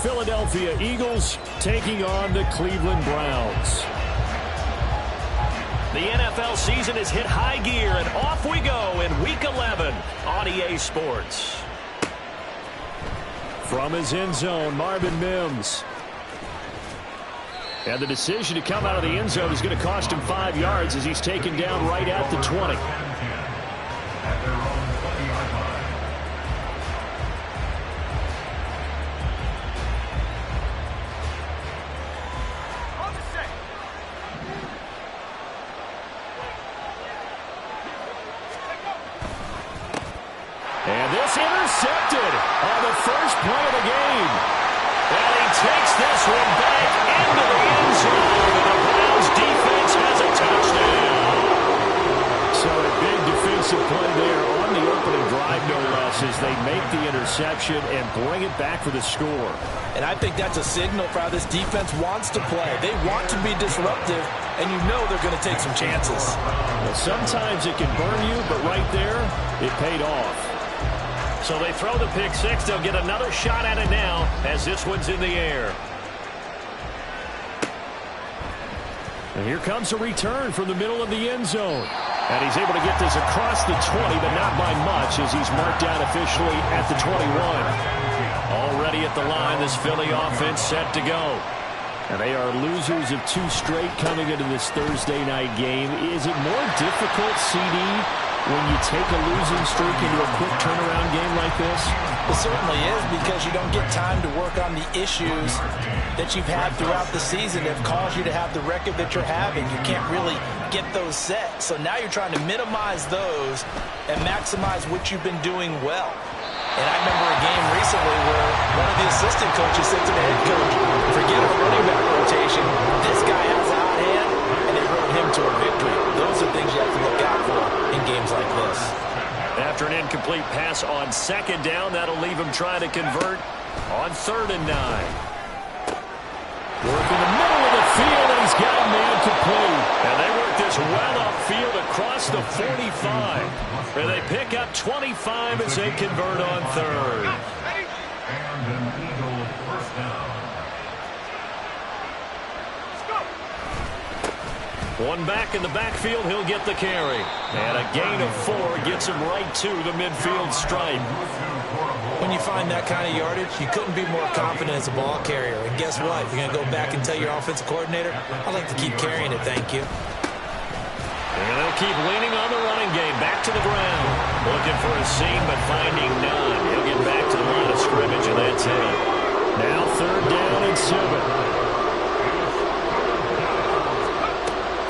Philadelphia Eagles taking on the Cleveland Browns. The NFL season has hit high gear, and off we go in Week 11 on EA Sports. From his end zone, Marvin Mims. And the decision to come out of the end zone is going to cost him 5 yards as he's taken down right at the 20. And this intercepted on the first play of the game. And he takes this one back into the end zone. And the Browns defense has a touchdown. So a big defensive play there on the opening drive, no less, as they make the interception and bring it back for the score. And I think that's a signal for how this defense wants to play. They want to be disruptive, and you know they're going to take some chances. Well, sometimes it can burn you, but right there, it paid off. So they throw the pick six. They'll get another shot at it now as this one's in the air. And here comes a return from the middle of the end zone. And he's able to get this across the 20, but not by much as he's marked down officially at the 21. Already at the line, this Philly offense set to go. And they are losers of 2 straight coming into this Thursday night game. Is it more difficult, CD, when you take a losing streak into a quick turnaround game like this? It certainly is, because you don't get time to work on the issues that you've had throughout the season that have caused you to have the record that you're having. You can't really get those set. So now you're trying to minimize those and maximize what you've been doing well. And I remember a game recently where one of the assistant coaches said to the head coach, forget a running back rotation. This guy has a hot hand, and they rode him to a victory. Those are things you have to look out for in games like this. After an incomplete pass on second down, that'll leave him trying to convert on 3rd and 9. Work in the middle of the field, and he's got a man complete. And they work this well upfield across the 45. Where they pick up 25 as they convert on 3rd. And an Eagle first down. One back in the backfield, he'll get the carry. And a gain of 4 gets him right to the midfield stripe. When you find that kind of yardage, you couldn't be more confident as a ball carrier. And guess what? You're going to go back and tell your offensive coordinator, I'd like to keep carrying it, thank you. And they'll keep leaning on the running game. Back to the ground. Looking for a seam, but finding none. He'll get back to the line of scrimmage, and that's it. Now 3rd down and 7.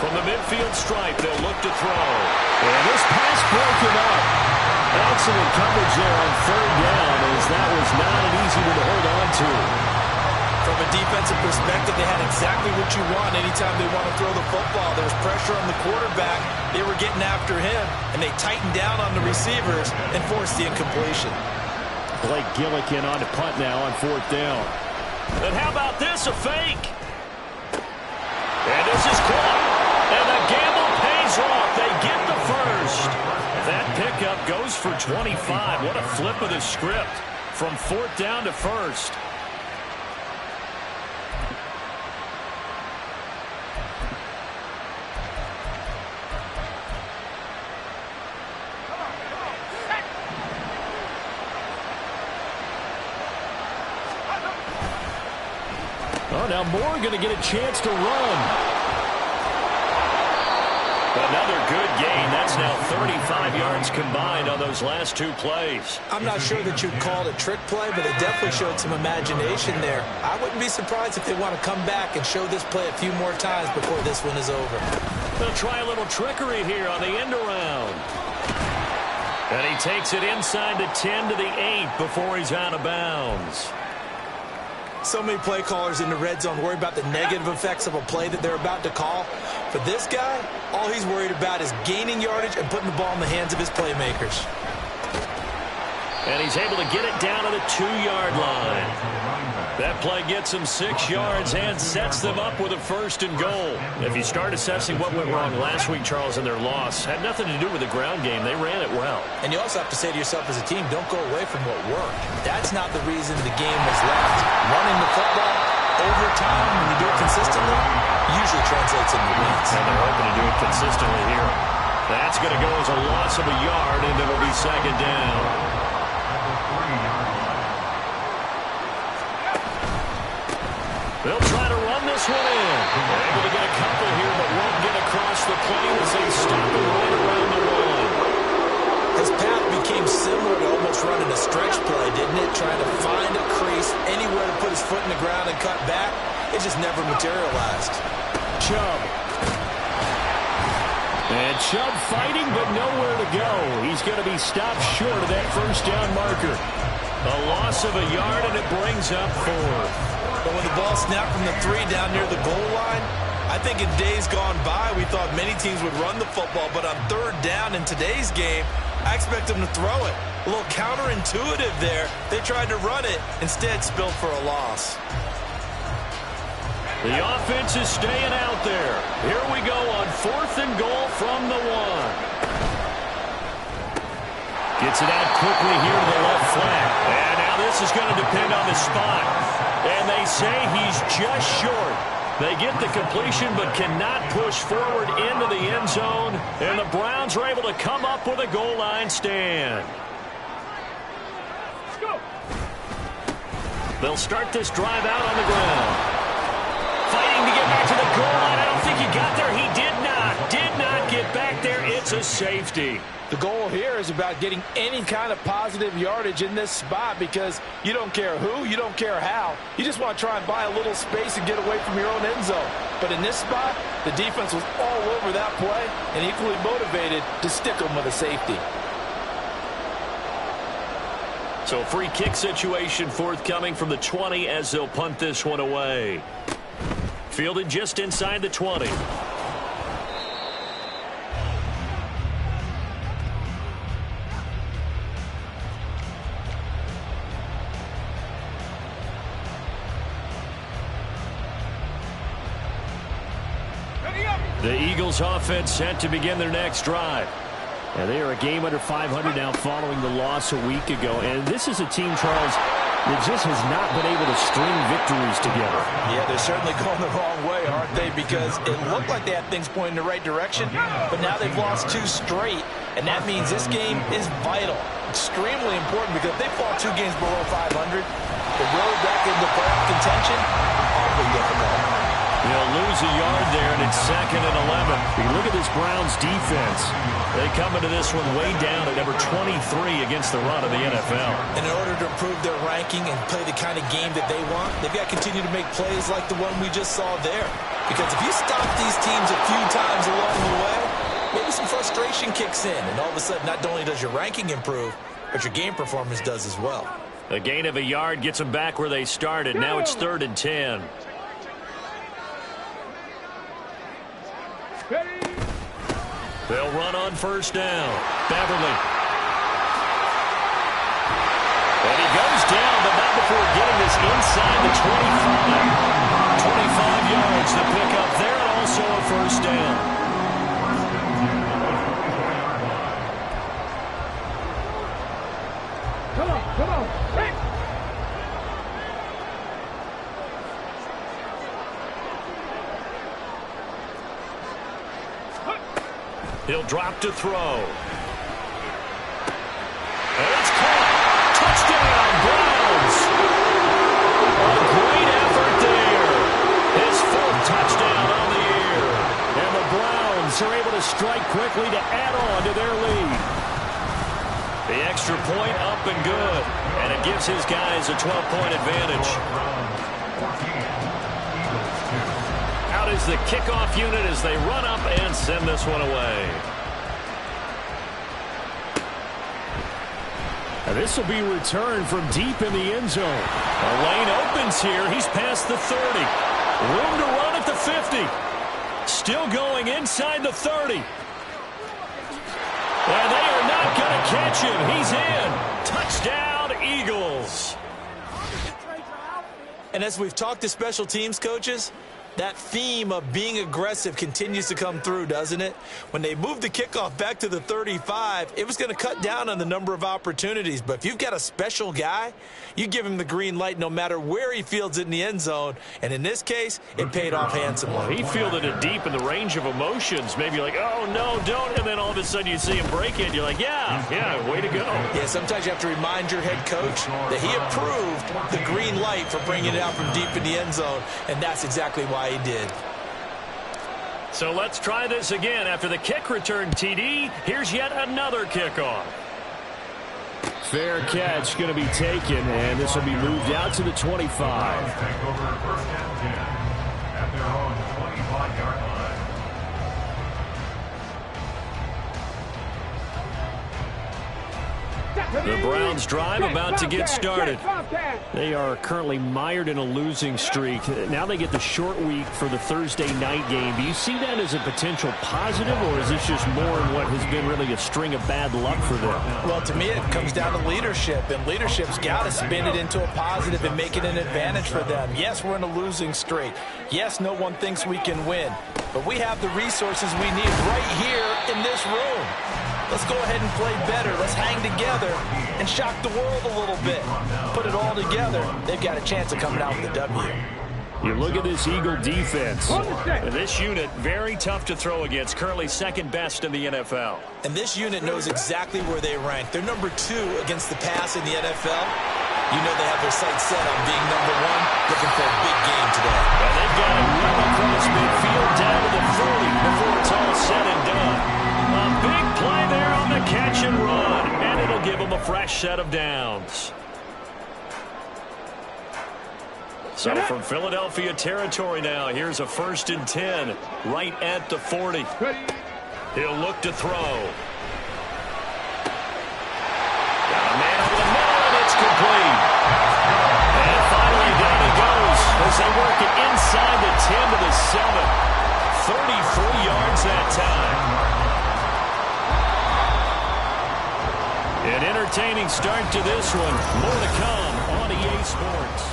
From the midfield stripe, they'll look to throw. And this pass broken up. Excellent coverage there on 3rd down, as that was not an easy one to hold on to. From a defensive perspective, they had exactly what you want anytime they want to throw the football. There was pressure on the quarterback. They were getting after him, and they tightened down on the receivers and forced the incompletion. Blake Gillikin on to punt now on 4th down. And how about this, a fake? And this is caught. And the gamble pays off. They get the first. That pickup goes for 25. What a flip of the script from 4th down to 1st. Oh, now Moore going to get a chance to run. Another good gain. That's now 35 yards combined on those last 2 plays. I'm not sure that you'd call it a trick play, but it definitely showed some imagination there. I wouldn't be surprised if they want to come back and show this play a few more times before this one is over. They'll try a little trickery here on the end around. And he takes it inside the 10 to the 8 before he's out of bounds. So many play callers in the red zone worry about the negative effects of a play that they're about to call. For this guy, all he's worried about is gaining yardage and putting the ball in the hands of his playmakers. And he's able to get it down to the 2-yard line. That play gets him 6 yards and sets them up with a 1st and goal. If you start assessing what went wrong last week, Charles, in their loss, had nothing to do with the ground game. They ran it well. And you also have to say to yourself as a team, don't go away from what worked. That's not the reason the game was left. Running the football over time, when you do it consistently, usually translates into wins. And they're hoping to do it consistently here. That's going to go as a loss of a yard, and it'll be second down. They'll try to run this one in. They're able to get a couple here, but won't get across the plane as they stop it right around the one. His path became similar to almost running a stretch play, didn't it? Trying to find a crease, anywhere to put his foot in the ground and cut back. It just never materialized. Chubb. And Chubb fighting, but nowhere to go. He's going to be stopped short of that first down marker. A loss of a yard, and it brings up 4th. But when the ball snapped from the 3 down near the goal line, I think in days gone by, we thought many teams would run the football, but on 3rd down in today's game, I expect them to throw it. A little counterintuitive there. They tried to run it, instead spilled for a loss. The offense is staying out there. Here we go on 4th and goal from the 1. Gets it out quickly here to the left flat. And now this is going to depend on the spot. And they say he's just short. They get the completion but cannot push forward into the end zone. And the Browns are able to come up with a goal line stand. They'll start this drive out on the ground. Fighting to get back to the goal line. I don't think he got there. He did not get back there. It's a safety. The goal here is about getting any kind of positive yardage in this spot because you don't care who, you don't care how. You just want to try and buy a little space and get away from your own end zone. But in this spot, the defense was all over that play and equally motivated to stick them with a safety. So free kick situation forthcoming from the 20 as they'll punt this one away. Fielded just inside the 20. The Eagles offense set to begin their next drive. And they are a game under 500 now following the loss a week ago. And this is a team, Charles, that just has not been able to string victories together. Yeah, they're certainly going the wrong way, aren't they? Because it looked like they had things pointing in the right direction, but now they've lost 2 straight, and that means this game is vital. Extremely important because if they fall 2 games below 500, the road back into playoff contention, awfully difficult. They'll lose a yard there, and it's 2nd and 11. You look at this Browns defense. They come into this one way down at number 23 against the run of the NFL. And in order to improve their ranking and play the kind of game that they want, they've got to continue to make plays like the one we just saw there. Because if you stop these teams a few times along the way, maybe some frustration kicks in, and all of a sudden not only does your ranking improve, but your game performance does as well. A gain of a yard gets them back where they started. Now it's 3rd and 10. They'll run on 1st down. Beverly. And he goes down, but not before getting this inside the 25. 25 yards to pick up there, and also a 1st down. Come on. Hey. He'll drop to throw. And it's caught. Touchdown, Browns. A great effort there. His 4th touchdown on the year. And the Browns are able to strike quickly to add on to their lead. The extra point up and good. And it gives his guys a 12-point advantage. Out is the kickoff unit as they run up and send this one away. Now this will be returned from deep in the end zone. A lane opens here. He's past the 30. Room to run at the 50. Still going inside the 30. And they are not going to catch him. He's in. Touchdown, Eagles. And as we've talked to special teams coaches, That theme of being aggressive continues to come through, doesn't it? When they moved the kickoff back to the 35, it was going to cut down on the number of opportunities. But if you've got a special guy, you give him the green light no matter where he fields it in the end zone. And in this case, it paid off handsomely. He fielded it deep in the range of emotions. Maybe like, oh, no, don't. And then all of a sudden you see him break it. You're like, yeah, way to go. Yeah, sometimes you have to remind your head coach that he approved the green light for bringing it out from deep in the end zone. And that's exactly why he did. So let's try this again. After the kick return TD, here's yet another kickoff. Fair catch going to be taken, and this will be moved out to the 25. Take over first and 10 at their own 25-yard line. The Browns drive about to get started. They are currently mired in a losing streak. Now they get the short week for the Thursday night game. Do you see that as a potential positive, or is this just more in what has been really a string of bad luck for them? Well, to me, it comes down to leadership, and leadership's got to spin it into a positive and make it an advantage for them. Yes, we're in a losing streak. Yes, no one thinks we can win, but we have the resources we need right here in this room. Let's go ahead and play better. Let's hang together and shock the world a little bit. Put it all together. They've got a chance of coming out with a W. You look at this Eagle defense. And this unit, very tough to throw against. Currently second best in the NFL. And this unit knows exactly where they rank. They're number 2 against the pass in the NFL. You know they have their sights set on being number 1, looking for a big game today. And they've got it well across midfield down to the 40 before it's all said and done. A big play there on the catch and run, and it'll give them a fresh set of downs. So from Philadelphia territory now, here's a 1st and 10 right at the 40. He'll look to throw. Got a man over the middle, and it's complete. And finally down he goes as they work it inside the 10 to the 7. 33 yards that time. An entertaining start to this one. More to come on EA Sports.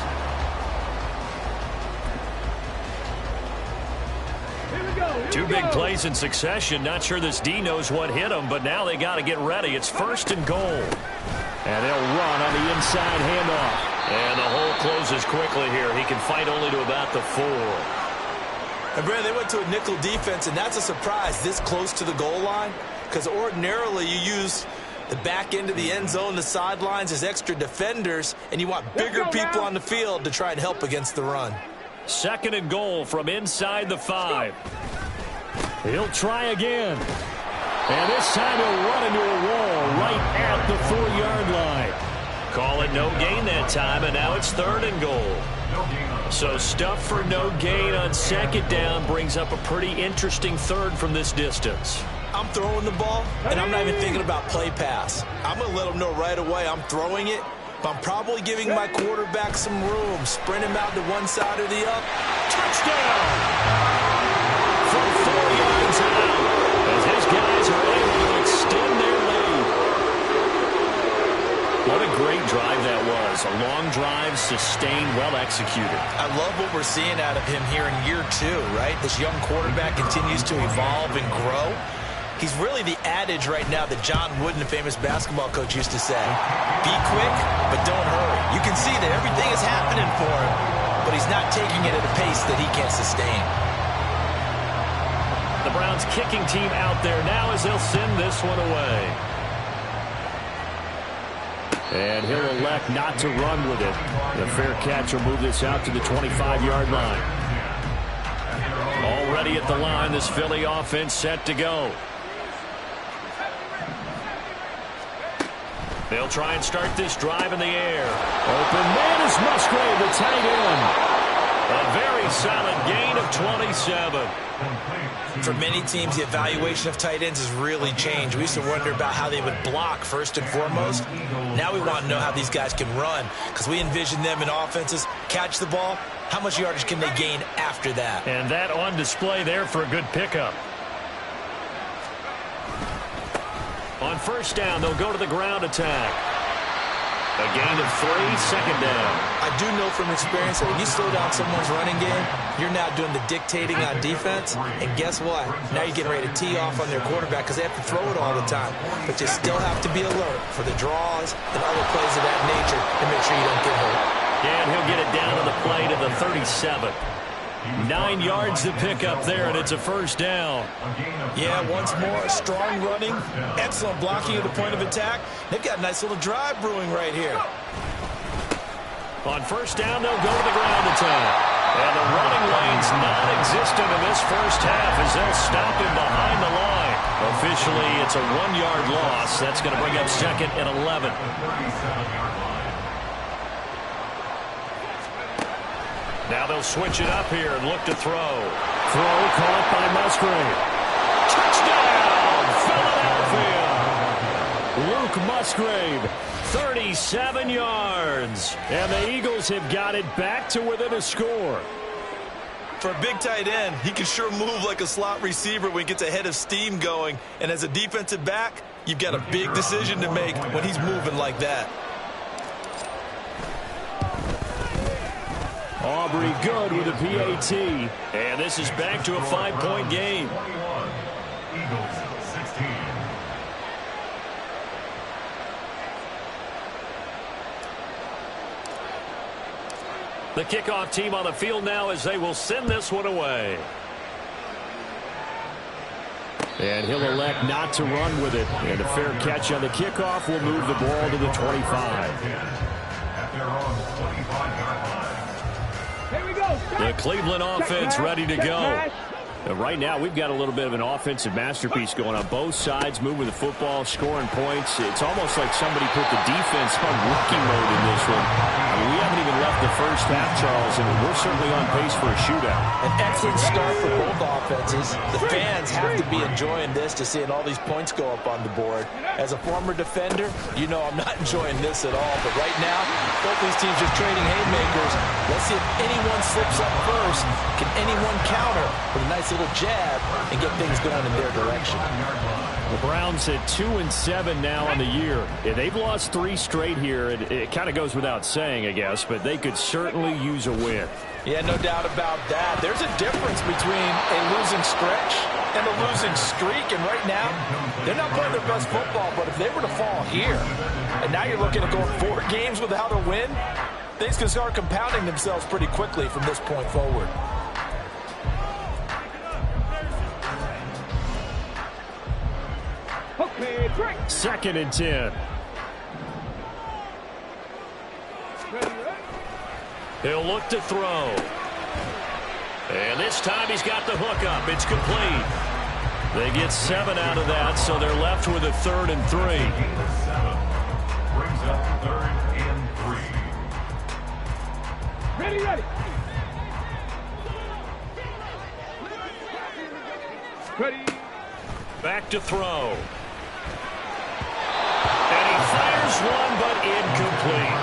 Two big plays in succession. Not sure this D knows what hit him, but now they got to get ready. It's 1st and goal. And they'll run on the inside handoff. And the hole closes quickly here. He can fight only to about the 4. And, Brad, they went to a nickel defense, and that's a surprise this close to the goal line, because ordinarily you use the back end of the end zone, the sidelines as extra defenders, and you want bigger people on the field to try and help against the run. 2nd and goal from inside the 5. He'll try again. And this time he'll run into a wall right at the 4-yard line. Call it no gain that time, and now it's 3rd and goal. So stuff for no gain on 2nd down brings up a pretty interesting 3rd from this distance. I'm throwing the ball, and I'm not even thinking about play pass. I'm going to let them know right away I'm throwing it, but I'm probably giving my quarterback some room. Sprint him out to one side or the other. Touchdown! From 4 yards out, as his guys are able to extend their lead. What a great drive that was. A long drive, sustained, well executed. I love what we're seeing out of him here in year 2, right? This young quarterback continues to evolve and grow. He's really the adage right now that John Wooden, the famous basketball coach, used to say. Be quick, but don't hurry. You can see that everything is happening for him, but he's not taking it at a pace that he can't sustain. The Browns kicking team out there now as they'll send this one away. And he'll elect not to run with it. The fair catch will move this out to the 25-yard line. Already at the line, this Philly offense set to go. They'll try and start this drive in the air. Open man is Musgrave, the tight end. A very solid gain of 27. For many teams, the evaluation of tight ends has really changed. We used to wonder about how they would block first and foremost. Now we want to know how these guys can run, because we envision them in offenses catch the ball. How much yardage can they gain after that? And that on display there for a good pickup. On 1st down, they'll go to the ground attack. A gain of 3, second down. I do know from experience that when you slow down someone's running game, you're now doing the dictating on defense. And guess what? Now you're getting ready to tee off on their quarterback because they have to throw it all the time. But you still have to be alert for the draws and other plays of that nature to make sure you don't get hurt. And he'll get it down to the play to the 37. 9 yards to pick up there, and it's a first down. Yeah, once more, strong running, excellent blocking at the point of attack. They've got a nice little drive brewing right here. On first down, they'll go to the ground attack. And the running lane's non-existent in this first half as they'll stop him behind the line. Officially, it's a 1-yard loss. That's going to bring up second and 11. Now they'll switch it up here and look to throw. Throw caught by Musgrave. Touchdown, Luke Musgrave, 37 yards. And the Eagles have got it back to within a score. For a big tight end, he can sure move like a slot receiver when he gets a head of steam going. And as a defensive back, you've got a big decision to make when he's moving like that. Aubrey good with a PAT. And this is back to a 5-point game. Eagles 16. The kickoff team on the field now as they will send this one away. And he'll elect not to run with it. And a fair catch on the kickoff will move the ball to the 25. At their own 25-yard line. Here we go. The Cleveland offense ready to go. Right now, we've got a little bit of an offensive masterpiece going on both sides, moving the football, scoring points. It's almost like somebody put the defense on rookie mode in this one. I mean, we haven't even left the first half, Charles, and we're certainly on pace for a shootout. An excellent start for both offenses. The fans have to be enjoying this to seeing all these points go up on the board. As a former defender, you know I'm not enjoying this at all. But right now, both these teams just trading haymakers. Let's see if anyone slips up first. Can anyone counter with a nice little jab and get things going in their direction? The Browns at 2-7 now on the year. Yeah, they've lost 3 straight here. It kind of goes without saying, I guess, but they could certainly use a win. Yeah, no doubt about that. There's a difference between a losing stretch and a losing streak, and right now, they're not playing their best football, but if they were to fall here, and now you're looking at going 4 games without a win, things can start compounding themselves pretty quickly from this point forward. Okay, break. 2nd and 10. He'll look to throw. And this time he's got the hook up. It's complete. They get 7 out of that, so they're left with a 3rd and 3. Brings up 3rd and 3. Ready, ready. Ready. Back to throw. And he fires one, but incomplete.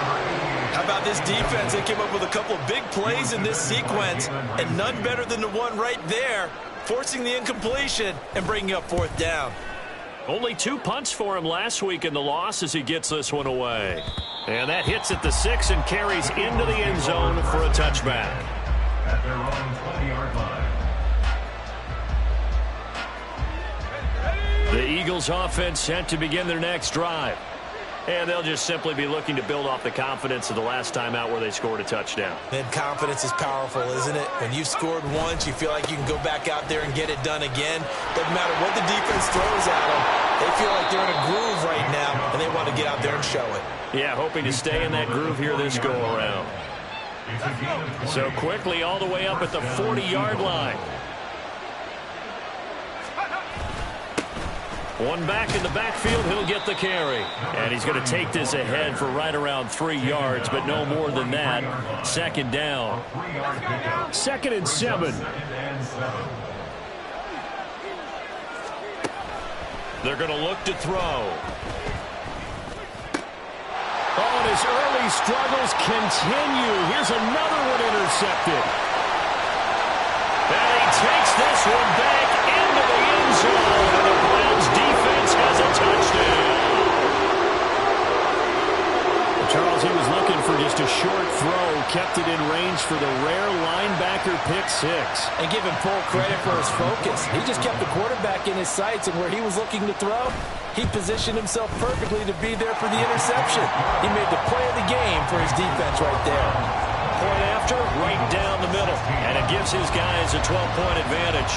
How about this defense? They came up with a couple of big plays in this sequence, and none better than the one right there, forcing the incompletion and bringing up 4th down. Only 2 punts for him last week in the loss as he gets this one away. And that hits at the 6 and carries into the end zone for a touchback. At their own 20-yard line. The Eagles offense set to begin their next drive. And they'll just simply be looking to build off the confidence of the last time out where they scored a touchdown. And confidence is powerful, isn't it? When you've scored once, you feel like you can go back out there and get it done again. Doesn't matter what the defense throws at them. They feel like they're in a groove right now, and they want to get out there and show it. Yeah, hoping to stay in that groove here this go-around. So quickly all the way up at the 40-yard line. One back in the backfield, he'll get the carry. And he's going to take this ahead for right around 3 yards, but no more than that. 2nd down. 2nd and 7. They're going to look to throw. Oh, and his early struggles continue. Here's another one intercepted. And he takes this one back into the end zone. And the Browns defense has a touchdown. Charles, Just a short throw kept it in range for the rare linebacker pick six. And give him full credit for his focus. He just kept the quarterback in his sights, and where he was looking to throw, he positioned himself perfectly to be there for the interception. He made the play of the game for his defense right there. Point after, right down the middle. And it gives his guys a 12-point advantage.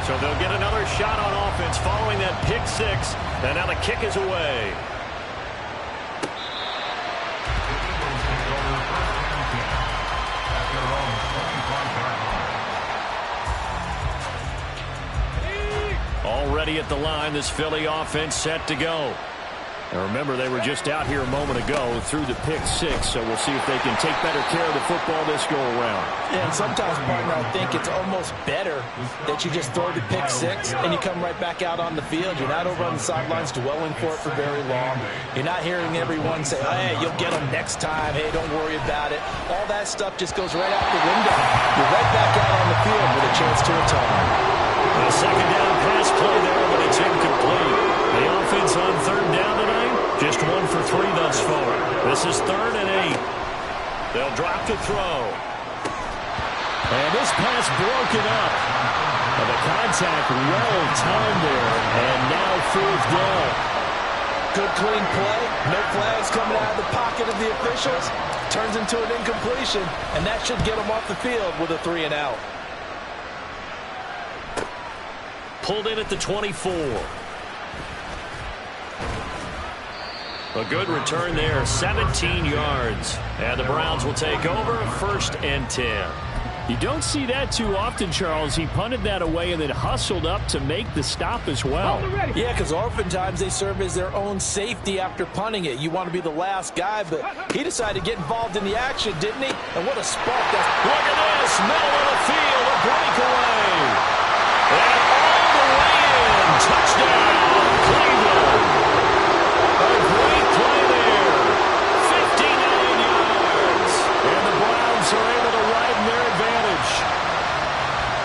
So they'll get another shot on offense following that pick six. And now the kick is away. Already at the line, this Philly offense set to go. Now remember, they were just out here a moment ago through the pick six, so we'll see if they can take better care of the football this go-around. Yeah, and sometimes, partner, I think it's almost better that you just throw the pick six and you come right back out on the field. You're not over on the sidelines dwelling for it for very long. You're not hearing everyone say, oh, hey, you'll get them next time. Hey, don't worry about it. All that stuff just goes right out the window. You're right back out on the field with a chance to atone. A second down pass play there, but it's incomplete. The offense on third down tonight, just 1 for 3 thus far. This is 3rd and 8. They'll drop to throw. And this pass broken up. And the contact well timed there. And now 4th down. Good clean play. No flags coming out of the pocket of the officials. Turns into an incompletion, and that should get them off the field with a 3 and out. Pulled in at the 24. A good return there, 17 yards. And the Browns will take over, 1st and 10. You don't see that too often, Charles. He punted that away and then hustled up to make the stop as well. Yeah, because oftentimes they serve as their own safety after punting it. You want to be the last guy, but he decided to get involved in the action, didn't he? And what a spark. Look at this, middle of the field, a breakaway. And all the way in, touchdown, Cleveland. A great play there, 59 yards. And the Browns are able to widen their advantage.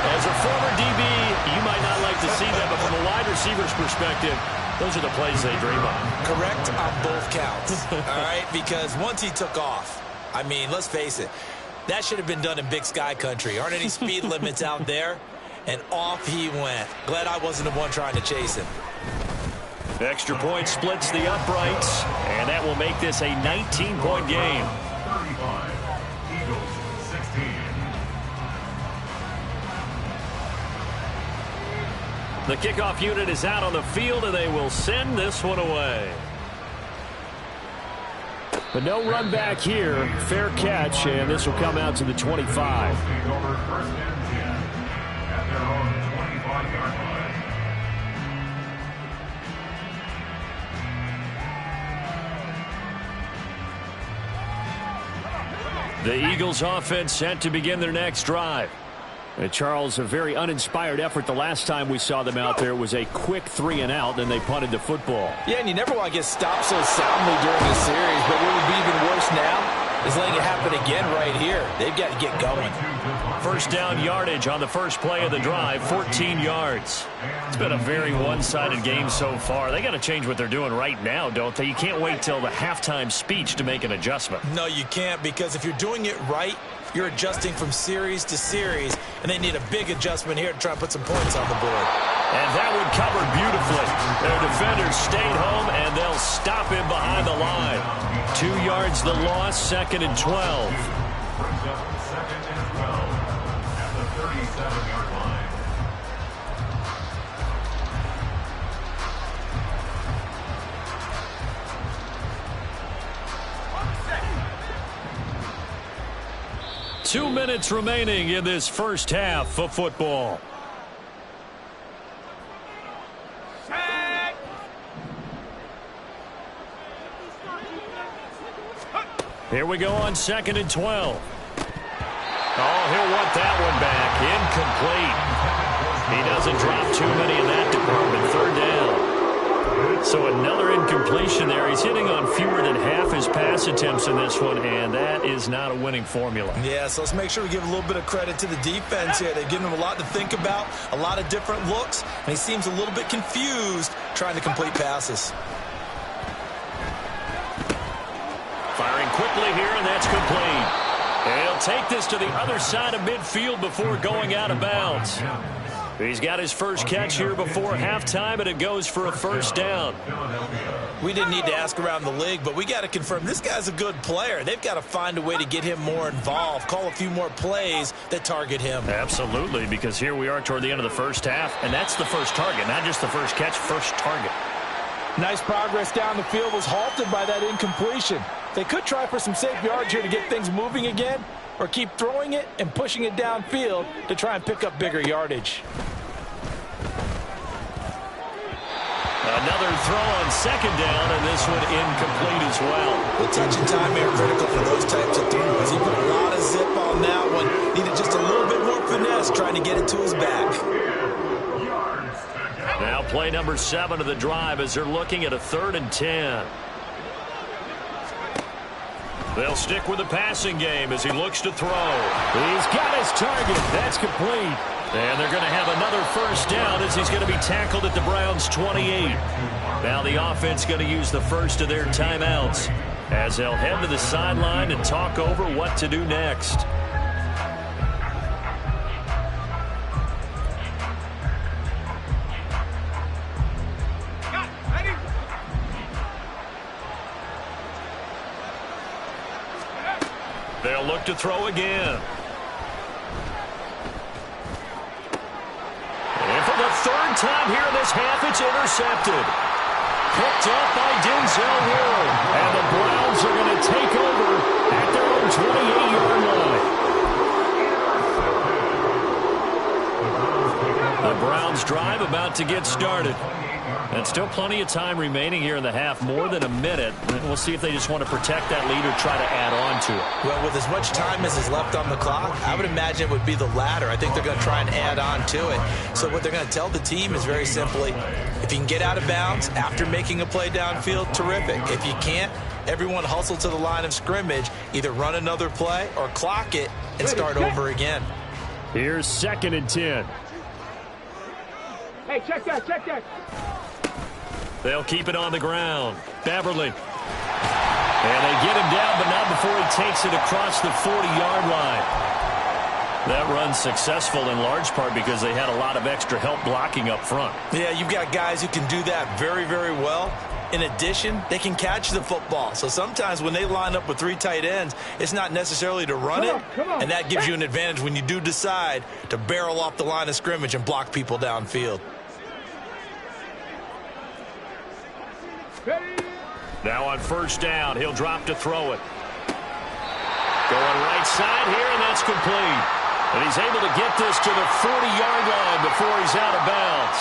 As a former DB, you might not like to see that, but from a wide receiver's perspective, those are the plays they dream of. Correct on both counts, all right? Because once he took off, I mean, let's face it, that should have been done in Big Sky country. Aren't any speed limits out there? And off he went. Glad I wasn't the one trying to chase him. Extra point splits the uprights, and that will make this a 19-point game. 35, Eagles 16. The kickoff unit is out on the field, and they will send this one away. But no run back here. Fair catch, and this will come out to the 25. Take over 1st and 10 at their own 25-yard line. The Eagles offense set to begin their next drive. And Charles, a very uninspired effort. The last time we saw them out there was a quick 3 and out, then they punted the football. Yeah, and you never want to get stopped so soundly during the series, but what would be even worse now is letting it happen again right here. They've got to get going. First down yardage on the first play of the drive, 14 yards. It's been a very one-sided game so far. They got to change what they're doing right now, don't they? You can't wait till the halftime speech to make an adjustment. No, you can't, because if you're doing it right, you're adjusting from series to series, and they need a big adjustment here to try and put some points on the board. And that one covered beautifully. Their defenders stayed home, and they'll stop him behind the line. 2 yards the loss, 2nd and 12. Brings up 2nd and 12 at the 37-yard line. Two minutes remaining in this first half of football. Here we go on 2nd and 12. Oh, he'll want that one back. Incomplete. He doesn't drop too many in that department. 3rd down. So another incompletion there. He's hitting on fewer than half his pass attempts in this one, and that is not a winning formula. Yeah, so let's make sure we give a little bit of credit to the defense here. They're giving him a lot to think about, a lot of different looks, and he seems a little bit confused trying to complete passes. Firing quick quickly here, and that's complete. And he'll take this to the other side of midfield before going out of bounds. He's got his first catch here before halftime, and it goes for a first down. We didn't need to ask around the league, but we got to confirm this guy's a good player. They've got to find a way to get him more involved, call a few more plays that target him. Absolutely, because here we are toward the end of the first half, and that's the first target, not just the first catch, first target. Nice progress down the field was halted by that incompletion. They could try for some safe yards here to get things moving again, or keep throwing it and pushing it downfield to try and pick up bigger yardage. Another throw on second down, and this one incomplete as well. The touch and time are critical for those types of throws. He put a lot of zip on that one. Needed just a little bit more finesse trying to get it to his back. Now play number 7 of the drive as they're looking at a 3rd and 10. They'll stick with the passing game as he looks to throw. He's got his target. That's complete. And they're going to have another first down as he's going to be tackled at the Browns' 28. Now the offense going to use the first of their timeouts as they'll head to the sideline and talk over what to do next. They'll look to throw again. And for the 3rd time here in this half, it's intercepted. Picked up by Denzel Ward. And the Browns are going to take over at their own 28-yard line. The Browns drive about to get started. And still plenty of time remaining here in the half, more than a minute. We'll see if they just want to protect that lead or try to add on to it. Well, with as much time as is left on the clock, I would imagine it would be the latter. I think they're going to try and add on to it. So what they're going to tell the team is very simply, if you can get out of bounds after making a play downfield, terrific. If you can't, everyone hustle to the line of scrimmage, either run another play or clock it and start over again. Here's 2nd and 10. Hey, check that, check that. They'll keep it on the ground. Beverly. And they get him down, but not before he takes it across the 40-yard line. That run's successful in large part because they had a lot of extra help blocking up front. Yeah, you've got guys who can do that very, very well. In addition, they can catch the football. So sometimes when they line up with 3 tight ends, it's not necessarily to run it, and that gives you an advantage when you do decide to barrel off the line of scrimmage and block people downfield. Now on first down, he'll drop to throw it. Going right side here, and that's complete. And he's able to get this to the 40-yard line before he's out of bounds.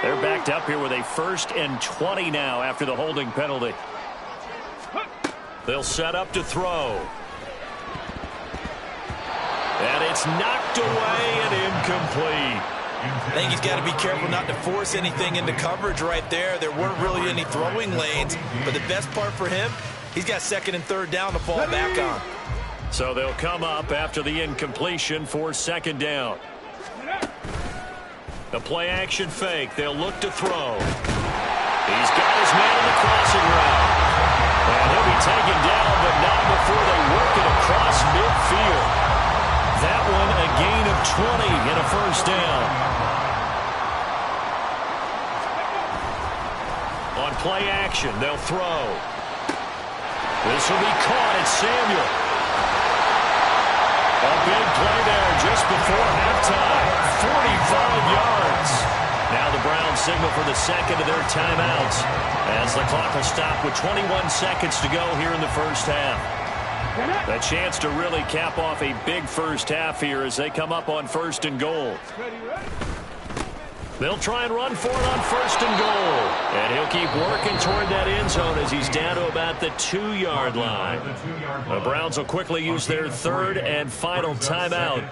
They're backed up here with a 1st and 20 now after the holding penalty. They'll set up to throw. And it's knocked away and incomplete. I think he's got to be careful not to force anything into coverage right there. There weren't really any throwing lanes, but the best part for him, he's got 2nd and 3rd down to fall back on. So they'll come up after the incompletion for 2nd down. The play action fake. They'll look to throw. He's got his man in the crossing route. And he'll be taken down, but not before they work it across midfield. That one a gain of 20 and a first down. On play action, they'll throw. This will be caught at Samuel. A big play there just before halftime. 45 yards. Now the Browns signal for the 2nd of their timeouts as the clock will stop with 21 seconds to go here in the first half. A chance to really cap off a big first half here as they come up on 1st and goal. They'll try and run for it on 1st and goal. And he'll keep working toward that end zone as he's down to about the 2-yard line. The Browns will quickly use their 3rd and final timeout.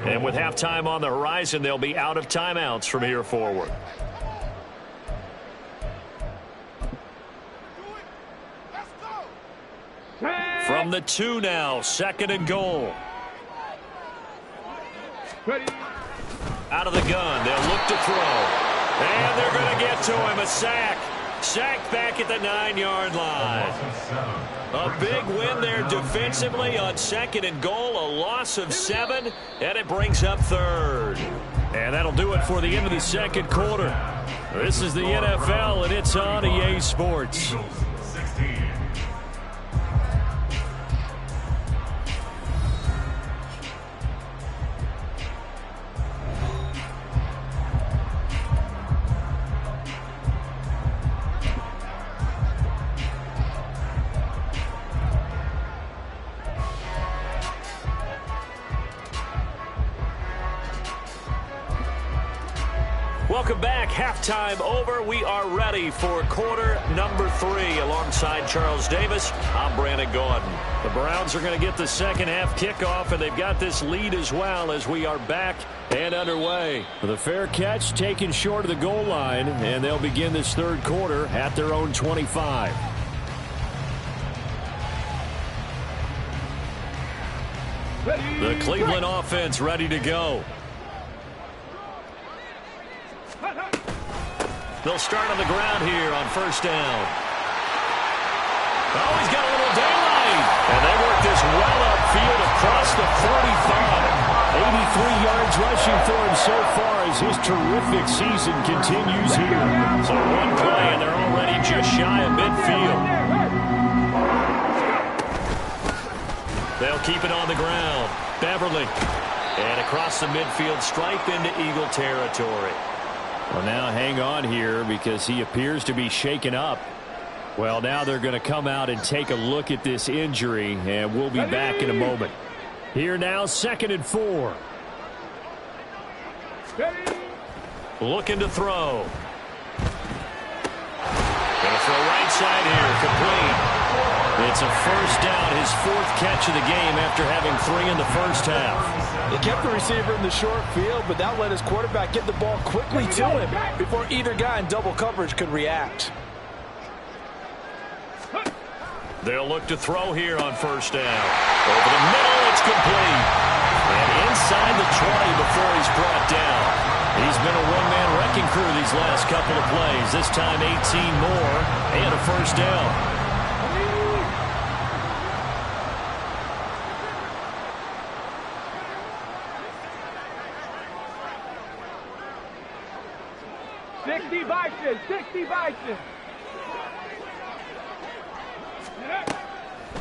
And with halftime on the horizon, they'll be out of timeouts from here forward. From the 2 now, 2nd and goal. Ready. Out of the gun, they'll look to throw. And they're going to get to him. A sack. Sacked back at the 9-yard line. A big win there defensively on 2nd and goal. A loss of 7, and it brings up 3rd. And that'll do it for the end of the second quarter. This is the NFL, and it's on EA Sports. Welcome back. Halftime over. We are ready for quarter number 3. Alongside Charles Davis, I'm Brandon Gaudin. The Browns are going to get the second half kickoff, and they've got this lead as well as we are back and underway. The fair catch taken short of the goal line, and they'll begin this third quarter at their own 25. The Cleveland offense ready to go. They'll start on the ground here on first down. Oh, he's got a little daylight. And they work this well upfield across the 45. 83 yards rushing for him so far as his terrific season continues here. So one play, and they're already just shy of midfield. They'll keep it on the ground. Beverly. And across the midfield stripe into Eagle territory. Well, now hang on here because he appears to be shaken up. Well, now they're going to come out and take a look at this injury, and we'll be back in a moment. Here now, 2nd and 4. Looking to throw. Gonna throw right side here, complete. It's a first down, his 4th catch of the game after having 3 in the first half. They kept the receiver in the short field, but that let his quarterback get the ball quickly to him before either guy in double coverage could react. They'll look to throw here on first down. Over the middle, it's complete. And inside the 20 before he's brought down. He's been a one-man wrecking crew these last couple of plays. This time 18 more and a first down.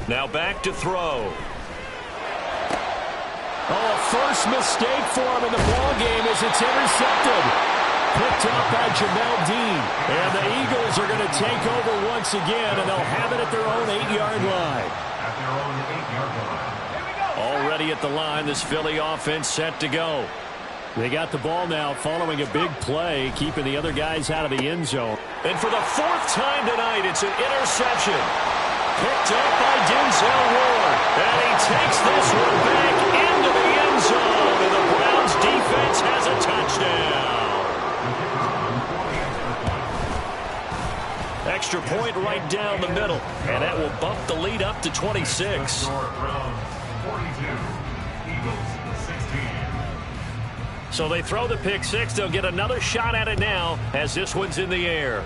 Now back to throw. Oh, a first mistake for him in the ballgame as it's intercepted. Picked up by Jamel Dean. And the Eagles are going to take over once again, and they'll have it at their own 8-yard line. Already at the line, this Philly offense set to go. They got the ball now following a big play, keeping the other guys out of the end zone. And for the 4th time tonight, it's an interception. Picked up by Denzel Ward. And he takes this one back into the end zone. And the Browns defense has a touchdown. Extra point right down the middle. And that will bump the lead up to 26. So they throw the pick 6. They'll get another shot at it now as this one's in the air.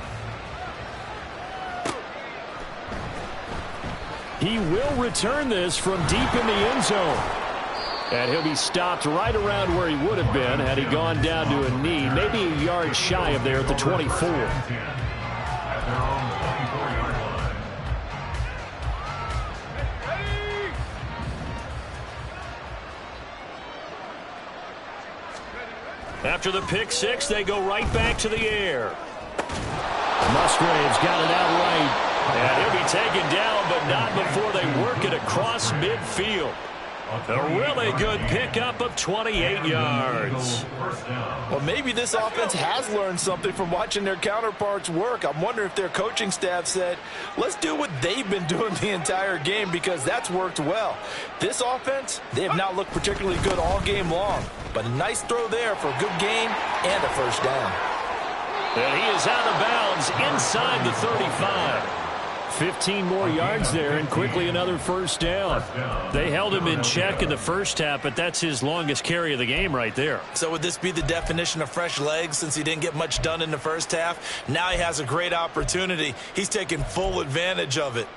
He will return this from deep in the end zone. And he'll be stopped right around where he would have been had he gone down to a knee, maybe a yard shy of there at the 24. After the pick 6, they go right back to the air. Musgrave's got it out right. And he'll be taken down, but not before they work it across midfield. A really good pickup of 28 yards. Well, maybe this offense has learned something from watching their counterparts work. I'm wondering if their coaching staff said, let's do what they've been doing the entire game because that's worked well. This offense, they have not looked particularly good all game long. But a nice throw there for a good gain and a first down. And he is out of bounds inside the 35. 15 more yards there and quickly another first down. They held him in check in the first half, but that's his longest carry of the game right there. So would this be the definition of fresh legs since he didn't get much done in the first half? Now he has a great opportunity. He's taking full advantage of it.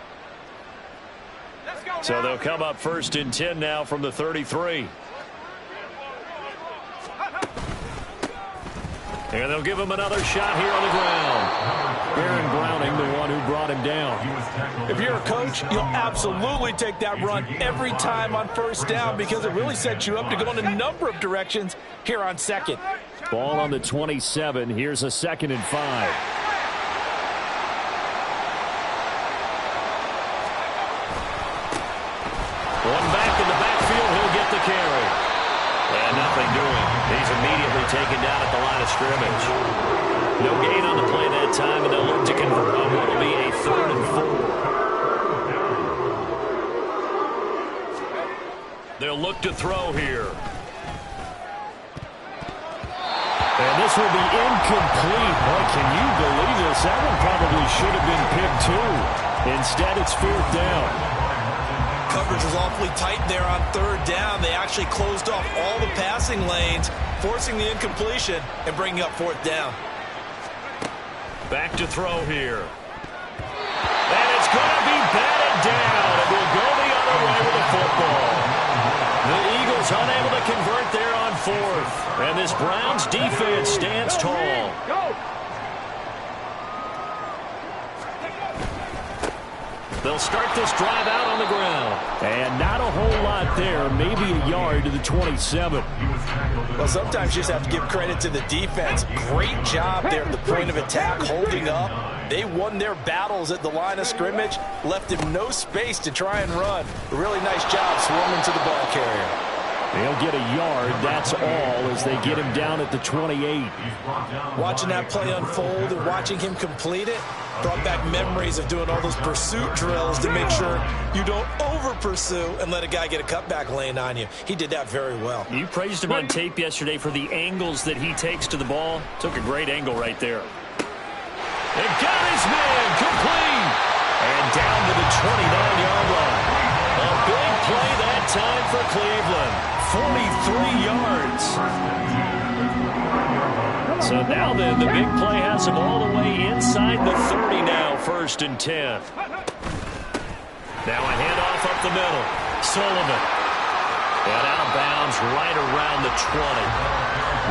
So they'll come up 1st and 10 now from the 33. And they'll give him another shot here on the ground. Baron Browning, the one who brought him down. If you're a coach, you'll absolutely take that run every time on first down because it really sets you up to go in a number of directions here on second. Ball on the 27. Here's a 2nd and 5. One back in the backfield. He'll get the carry. And nothing doing. He's immediately taken down at the line of scrimmage. No gain on the play that time, and they'll look to convert on what will be a 3rd and 4. They'll look to throw here. And this will be incomplete. Boy, can you believe this? That one probably should have been picked too. Instead, it's 4th down. Coverage was awfully tight there on 3rd down. They actually closed off all the passing lanes, forcing the incompletion and bringing up 4th down. Back to throw here. And it's going to be batted down. It will go the other way with the football. The Eagles unable to convert there on 4th. And this Browns defense stands tall. Go! They'll start this drive out on the ground. And not a whole lot there. Maybe a yard to the 27. Well, sometimes you just have to give credit to the defense. Great job there at the point of attack, holding up. They won their battles at the line of scrimmage, left him no space to try and run. A really nice job swarming to the ball carrier. They'll get a yard, that's all, as they get him down at the 28. Watching that play unfold and watching him complete it brought back memories of doing all those pursuit drills to make sure you don't over-pursue and let a guy get a cutback lane on you. He did that very well. You praised him on tape yesterday for the angles that he takes to the ball. Took a great angle right there. And got his man complete. And down to the 29-yard line. A big play that time for Cleveland. 43 yards. So now then, the big play has him all the way inside the 30 now, 1st and 10. Now a handoff up the middle. Sullivan. And out of bounds right around the 20.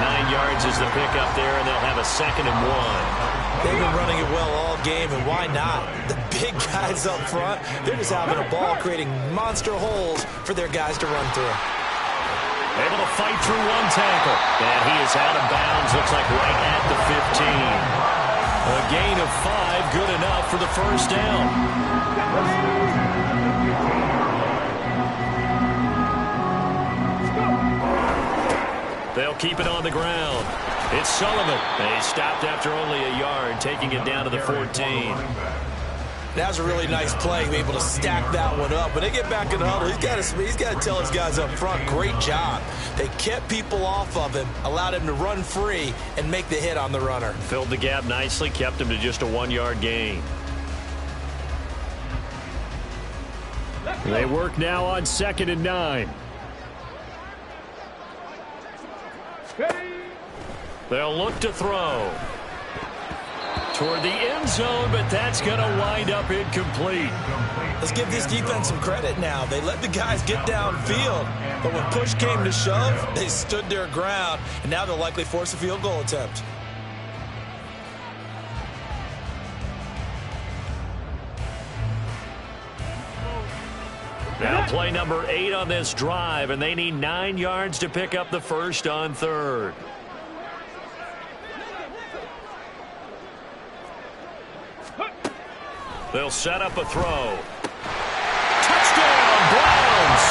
9 yards is the pickup there, and they'll have a 2nd and 1. They've been running it well all game, and why not? The big guys up front, they're just having a ball, creating monster holes for their guys to run through. Able to fight through one tackle. And he is out of bounds, looks like right at the 15. A gain of 5, good enough for the 1st down. They'll keep it on the ground. It's Sullivan. And he stopped after only a yard, taking it down to the 14. That was a really nice play, be able to stack that one up. When they get back in the huddle, he's got to tell his guys up front, great job. They kept people off of him, allowed him to run free and make the hit on the runner. Filled the gap nicely, kept him to just a 1-yard gain. They work now on 2nd and 9. They'll look to throw. Toward the end zone, but that's going to wind up incomplete. Let's give this defense some credit now. They let the guys get downfield, but when push came to shove, they stood their ground, and now they'll likely force a field goal attempt. Now play number 8 on this drive, and they need 9 yards to pick up the 1st on 3rd. They'll set up a throw. Touchdown, Browns!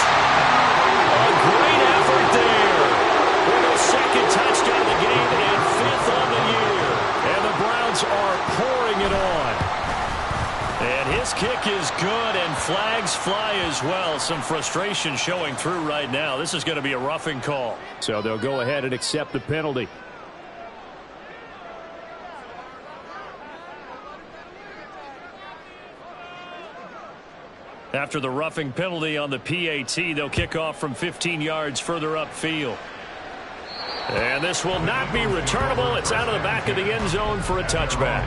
A great effort there. With a 2nd touchdown of the game and 5th on the year. And the Browns are pouring it on. And his kick is good, and flags fly as well. Some frustration showing through right now. This is going to be a roughing call. So they'll go ahead and accept the penalty. After the roughing penalty on the PAT, they'll kick off from 15 yards further upfield. And this will not be returnable. It's out of the back of the end zone for a touchback.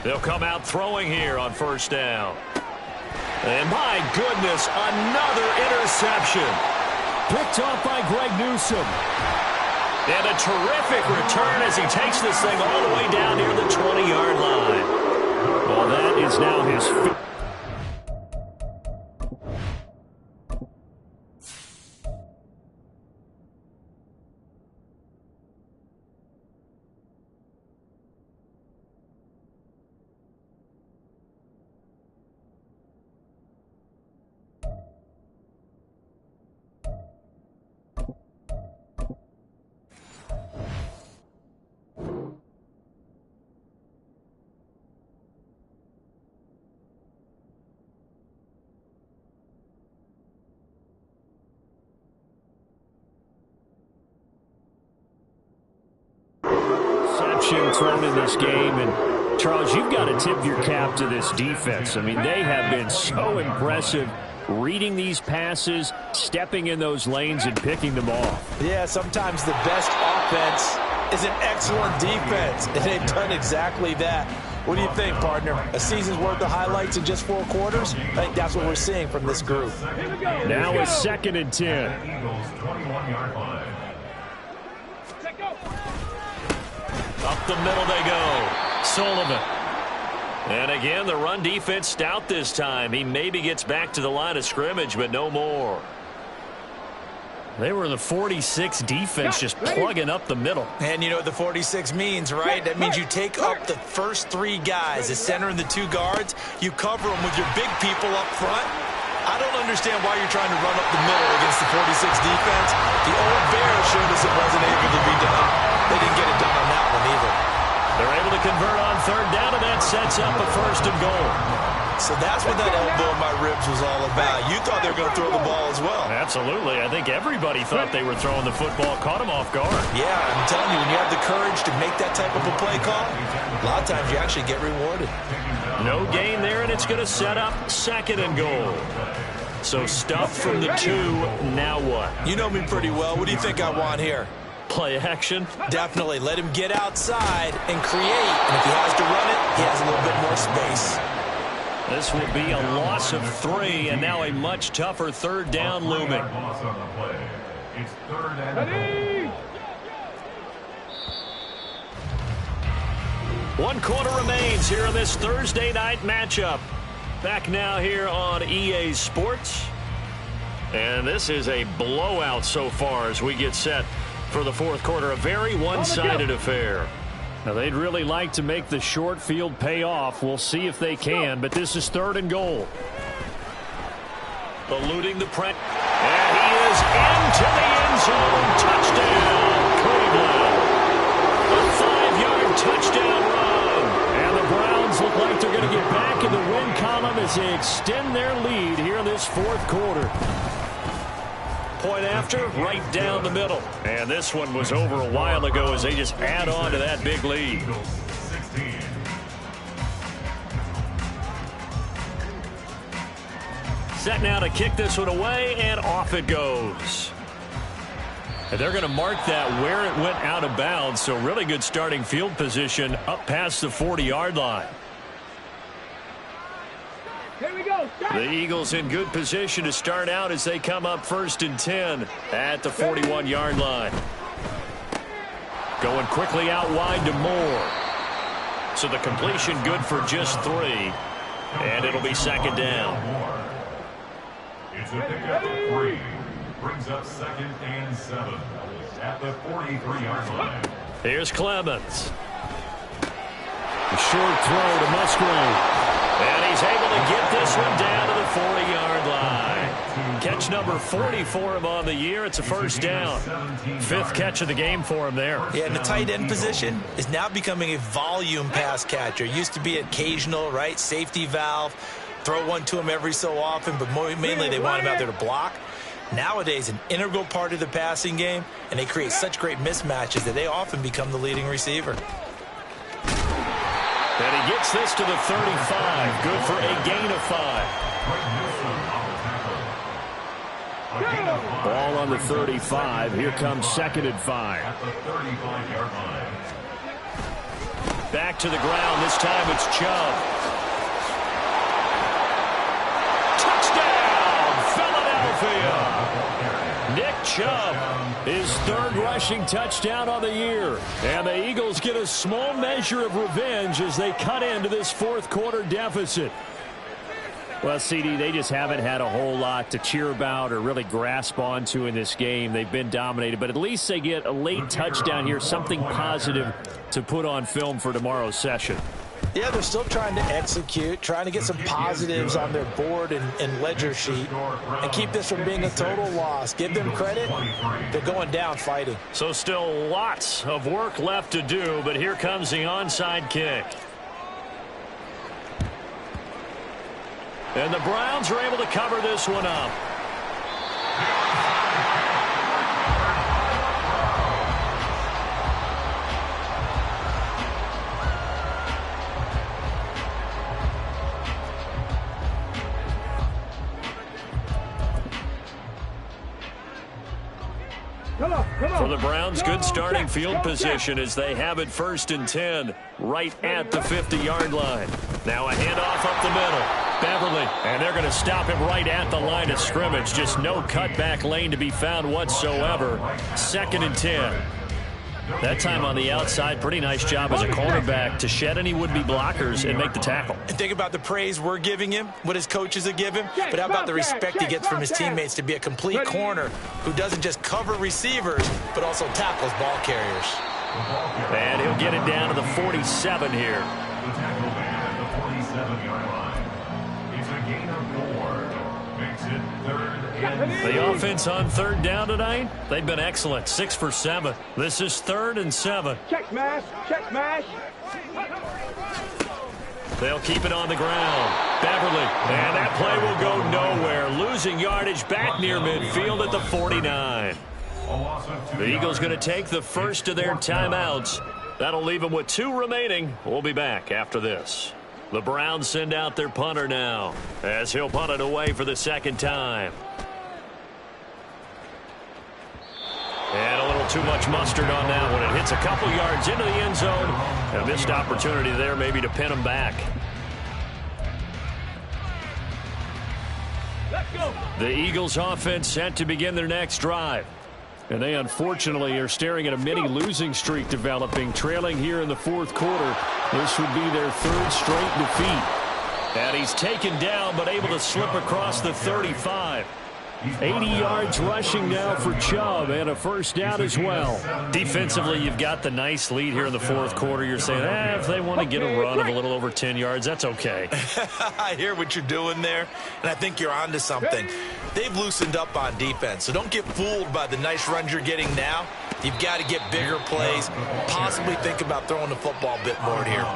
They'll come out throwing here on first down. And my goodness, another interception. Picked off by Greg Newsome. And a terrific return as he takes this thing all the way down near the 20-yard line. Well, that is now his fifth. Thrown in this game, and Charles, you've got to tip your cap to this defense. I mean, they have been so impressive reading these passes, stepping in those lanes and picking them off. Yeah, sometimes the best offense is an excellent defense, and they've done exactly that. What do you think, partner? A season's worth of highlights in just 4 quarters? I think that's what we're seeing from this group. Now it's 2nd and 10. Eagles 21-yard line. Up the middle they go. Sullivan. And again, the run defense stout this time. He maybe gets back to the line of scrimmage, but no more. They were the 46 defense, just plugging up the middle. And you know what the 46 means, right? That means you take up the first 3 guys, the center and the 2 guards. You cover them with your big people up front. I don't understand why you're trying to run up the middle against the 46 defense. The old Bears showed us it wasn't able to be done. They didn't get it done on that one either. They're able to convert on 3rd down, and that sets up a 1st and goal. So that's what that elbow in my ribs was all about. You thought they were going to throw the ball as well. Absolutely. I think everybody thought they were throwing the football, caught them off guard. Yeah, I'm telling you, when you have the courage to make that type of a play call, a lot of times you actually get rewarded. No gain there, and it's going to set up 2nd and goal. So stuff from the 2, now what? You know me pretty well. What do you think I want here? Play action? Definitely. Let him get outside and create. And if he has to run it, he has a little bit more space. This will be a loss of 3, and now a much tougher 3rd down looming. Loss on the play. It's 3rd and 4. 1 quarter remains here in this Thursday night matchup. Back now here on EA Sports. And this is a blowout so far as we get set for the 4th quarter. A very one-sided affair. Now, they'd really like to make the short field pay off. We'll see if they can, but this is 3rd and goal. Eluding the press. And he is into the end zone. Touchdown, Cleveland. A 5-yard touchdown run. And the Browns look like they're going to get back in the win column as they extend their lead here in this 4th quarter. Point after, right down the middle. And this one was over a while ago as they just add on to that big lead. Eagles 16. Set now to kick this one away, and off it goes. And they're going to mark that where it went out of bounds, so really good starting field position up past the 40-yard line. Here we go. The Eagles in good position to start out as they come up 1st and 10 at the 41-yard line. Going quickly out wide to Moore. So the completion good for just 3. And it'll be 2nd down. It's a pickup of 3. Brings up 2nd and 7 at the 43-yard line. Here's Clemens. A short throw to Musgrave. And he's able to get this one down to the 40-yard line. Catch number 40 for him on the year. It's a 1st down. 5th catch of the game for him there. Yeah, and the tight end position is now becoming a volume pass catcher. Used to be occasional, right? Safety valve. throw one to him every so often, but mainly they want him out there to block. Nowadays, an integral part of the passing game, and they create such great mismatches that they often become the leading receiver. And he gets this to the 35. Good for a gain of 5. Ball on the 35. Here comes 2nd and 5. At the 35-yard line. Back to the ground. This time it's Chubb. Touchdown, Philadelphia. Nick Chubb, his 3rd rushing touchdown on the year. And the Eagles get a small measure of revenge as they cut into this 4th quarter deficit. Well, CD, they just haven't had a whole lot to cheer about or really grasp onto in this game. They've been dominated, but at least they get a late touchdown here, something positive to put on film for tomorrow's session. Yeah, they're still trying to execute, trying to get some positives on their board and ledger sheet and keep this from being a total loss. Give them credit. They're going down fighting. So still lots of work left to do, but here comes the onside kick. And the Browns are able to cover this one up. For the Browns, good starting field position as they have it 1st and 10 right at the 50-yard line. Now a handoff up the middle. Beverly, and they're going to stop him right at the line of scrimmage. Just no cutback lane to be found whatsoever. 2nd and 10. That time on the outside, pretty nice job as a cornerback to shed any would-be blockers and make the tackle. And think about the praise we're giving him, what his coaches are giving, but how about the respect he gets from his teammates to be a complete corner who doesn't just cover receivers, but also tackles ball carriers. And he'll get it down to the 47 here. The tackle man at the 47-yard line. It's a gain of 4. Makes it 3rd and 6. The offense on 3rd down tonight, they've been excellent. 6 for 7. This is 3rd and 7. Check smash. Check smash. They'll keep it on the ground. Beverly, and that play will go nowhere. Losing yardage back near midfield at the 49. The Eagles going to take the first of their timeouts. That'll leave them with 2 remaining. We'll be back after this. The Browns send out their punter now as he'll punt it away for the 2nd time. And a little too much mustard on that one. It hits a couple yards into the end zone. A missed opportunity there maybe to pin them back. Let's go. The Eagles offense set to begin their next drive. And they unfortunately are staring at a mini losing streak developing, trailing here in the 4th quarter. This would be their 3rd straight defeat. And he's taken down but able to slip across the 35. 80 yards rushing now for Chubb and a 1st down as well. Defensively, you've got the nice lead here in the 4th quarter. You're saying, if they want to get a run of a little over 10 yards, that's okay. I hear what you're doing there, and I think you're onto something. They've loosened up on defense, so don't get fooled by the nice runs you're getting now. You've got to get bigger plays, possibly think about throwing the football a bit more here.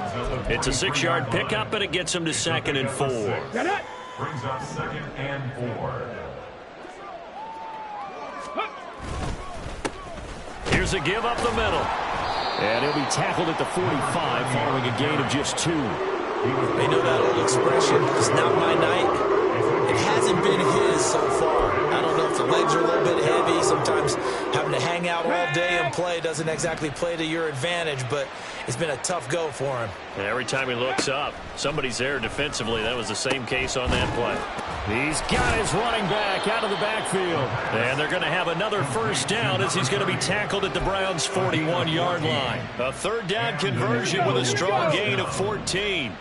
It's a 6-yard pickup, and it gets them to 2nd and 4. Brings up 2nd and 4. Here's a give up the middle. And he'll be tackled at the 45 following a gain of just 2. They know that old expression, it's not my night. It hasn't been his so far. I don't know if the legs are a little bit heavy. Sometimes having to hang out all day and play doesn't exactly play to your advantage, but it's been a tough go for him. And every time he looks up, somebody's there defensively. That was the same case on that play. He's got his running back out of the backfield. And they're going to have another 1st down as he's going to be tackled at the Browns' 41-yard line. A 3rd down conversion with a strong gain of 14.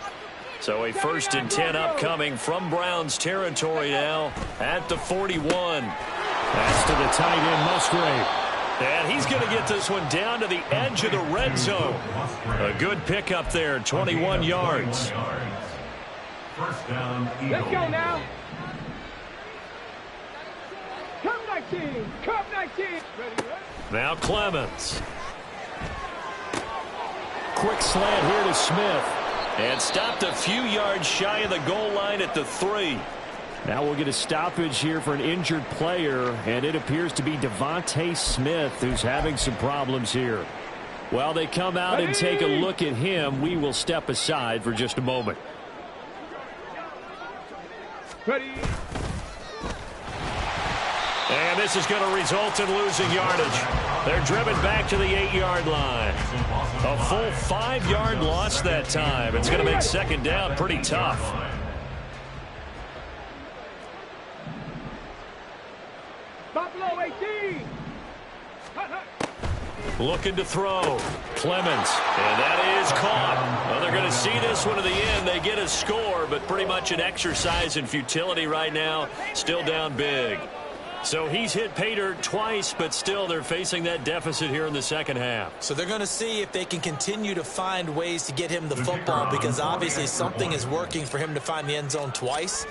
So a 1st and 10 upcoming from Browns territory now at the 41. Pass to the tight end, Musgrave. And he's going to get this one down to the edge of the red zone. A good pickup there, 21 yards. 1st down, Eagles. Let's go now. Curve 19. Curve 19. Ready. Now Clemens. Quick slant here to Smith. And stopped a few yards shy of the goal line at the 3. Now we'll get a stoppage here for an injured player, and it appears to be Devontae Smith who's having some problems here. While they come out and take a look at him, we will step aside for just a moment. Ready. And this is going to result in losing yardage. They're driven back to the 8-yard line. A full 5-yard loss that time. It's going to make second down pretty tough. Buffalo 18. Looking to throw. Clemens. And that is caught. Well, they're going to see this one to the end. They get a score, but pretty much an exercise in futility right now. Still down big. So he's hit pay dirt twice, but still they're facing that deficit here in the second half. So they're going to see if they can continue to find ways to get him the football, because obviously something is working for him to find the end zone twice.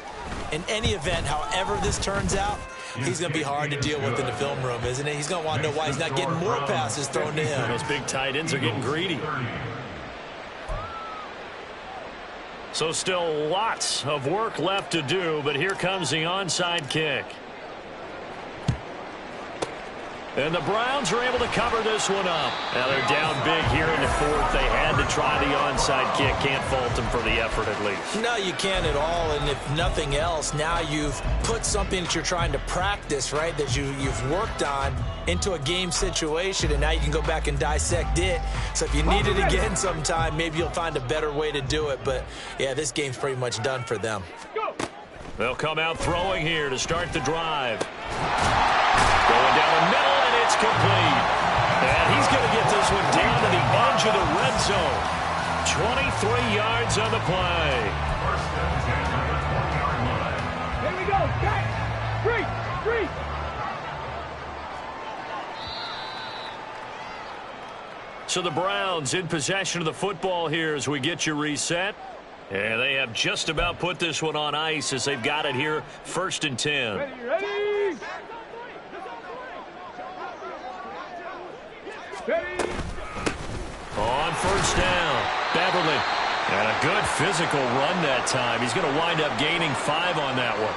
In any event, however this turns out, he's going to be hard to deal with in the film room, isn't he? He's going to want to know why he's not getting more passes thrown to him. Those big tight ends are getting greedy. So still lots of work left to do, but here comes the onside kick. And the Browns are able to cover this one up. Now they're down big here in the fourth. They had to try the onside kick. Can't fault them for the effort at least. No, you can't at all. And if nothing else, now you've put something that you're trying to practice, right, that you've worked on into a game situation, and now you can go back and dissect it. So if you need it again sometime, maybe you'll find a better way to do it. But, yeah, this game's pretty much done for them. They'll come out throwing here to start the drive. Going down the middle, and it's complete. And he's going to get this one down to the edge of the red zone. 23 yards on the play. Here we go. Back. Three. So the Browns in possession of the football here as we get you reset. And they have just about put this one on ice as they've got it here, 1st and 10. Ready. On 1st down, Beverly. And a good physical run that time. He's going to wind up gaining 5 on that one.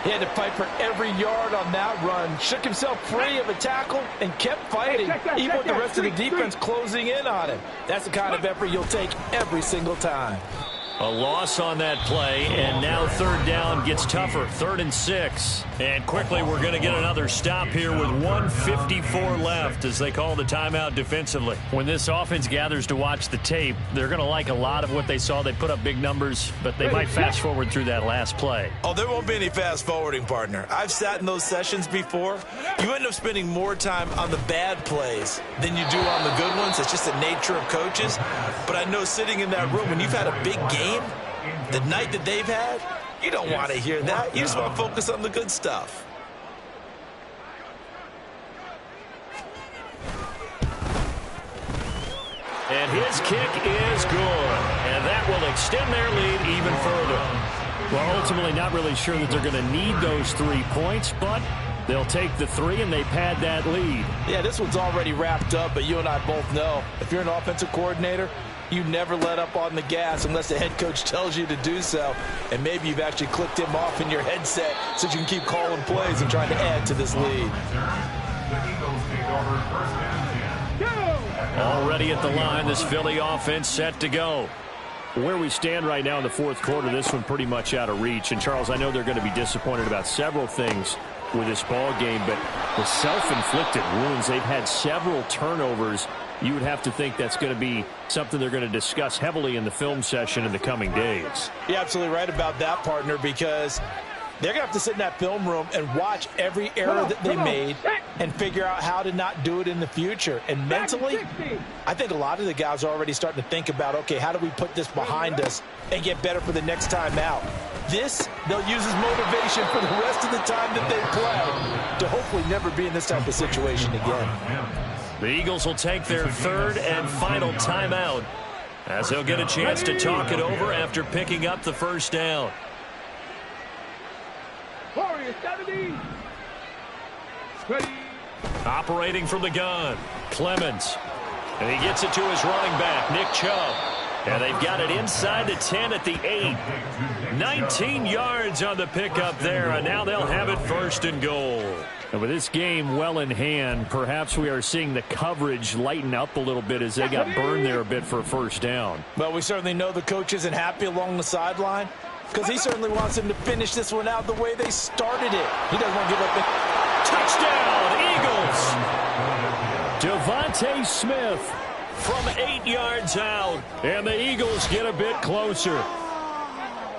He had to fight for every yard on that run. Shook himself free of a tackle and kept fighting, even with the rest of the defense closing in on him. That's the kind of effort you'll take every single time. A loss on that play, and now 3rd down gets tougher. 3rd and 6. And quickly we're going to get another stop here with 1:54 left as they call the timeout defensively. When this offense gathers to watch the tape, they're going to like a lot of what they saw. They put up big numbers, but they might fast forward through that last play. Oh, there won't be any fast forwarding, partner. I've sat in those sessions before. You end up spending more time on the bad plays than you do on the good ones. It's just the nature of coaches. But I know sitting in that room, when you've had a big game, the night that they've had, you don't want to hear that. You just want to focus on the good stuff. And his kick is good. And that will extend their lead even further. Well, ultimately not really sure that they're going to need those 3 points, but they'll take the 3 and they've had that lead. Yeah, this one's already wrapped up, but you and I both know if you're an offensive coordinator, you never let up on the gas unless the head coach tells you to do so. And maybe you've actually clicked him off in your headset so you can keep calling plays and trying to add to this lead. Already at the line, this Philly offense set to go. Where we stand right now in the 4th quarter, this one pretty much out of reach. And, Charles, I know they're going to be disappointed about several things with this ball game, but the self-inflicted wounds, they've had several turnovers. You would have to think that's going to be something they're going to discuss heavily in the film session in the coming days. You're absolutely right about that, partner, because they're going to have to sit in that film room and watch every error that they made and figure out how to not do it in the future. And mentally, I think a lot of the guys are already starting to think about, okay, how do we put this behind us and get better for the next time out? This, they'll use as motivation for the rest of the time that they play to hopefully never be in this type of situation again. The Eagles will take their 3rd and final timeout as they'll get a chance to talk it over after picking up the 1st down. Warriors 70. Ready. Operating from the gun, Clemens. And he gets it to his running back, Nick Chubb. And they've got it inside the 10 at the 8. 19 yards on the pickup there, and now they'll have it first and goal. And with this game well in hand, perhaps we are seeing the coverage lighten up a little bit as they got burned there a bit for a first down. Well, we certainly know the coach isn't happy along the sideline because he certainly wants them to finish this one out the way they started it. He doesn't want to give up the touchdown, Eagles. Devontae Smith from 8 yards out. And the Eagles get a bit closer.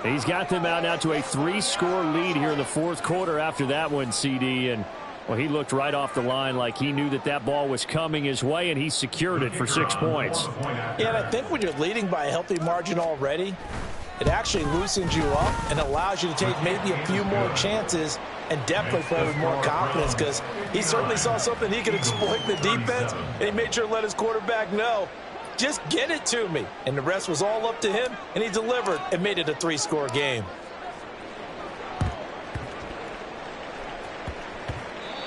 He's got them out now to a 3-score lead here in the fourth quarter after that one, CD. And, well, he looked right off the line like he knew that that ball was coming his way, and he secured it for 6 points. Yeah, and I think when you're leading by a healthy margin already, it actually loosens you up and allows you to take maybe a few more chances and definitely play with more confidence because he certainly saw something he could exploit in the defense, and he made sure to let his quarterback know, just get it to me. And the rest was all up to him, and he delivered and made it a 3-score game.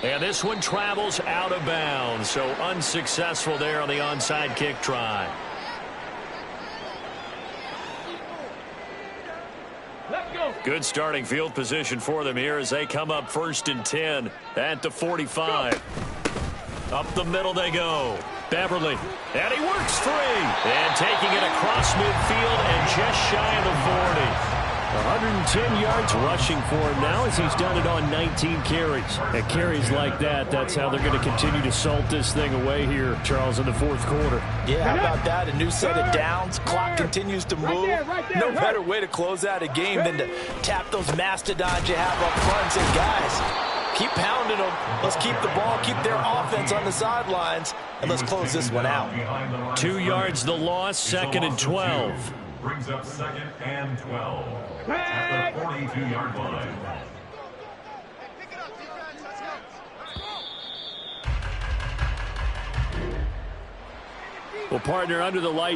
And this one travels out of bounds, so unsuccessful there on the onside kick try. Good starting field position for them here as they come up 1st and 10 at the 45. Up the middle they go. Beverly, and he works free. And taking it across midfield and just shy of the 40. 110 yards rushing for him now as he's done it on 19 carries. And carries like that, that's how they're going to continue to salt this thing away here, Charles, in the fourth quarter. Yeah, how about that? A new set of downs. Clock continues to move. No better way to close out a game than to tap those mastodons you have up front and say, guys, keep pounding them. Let's keep the ball, keep their offense on the sidelines, and let's close this one out. 2 yards the loss, 2nd and 12. Brings up 2nd and 12 at the 42-yard line. Well, partner, under the lights.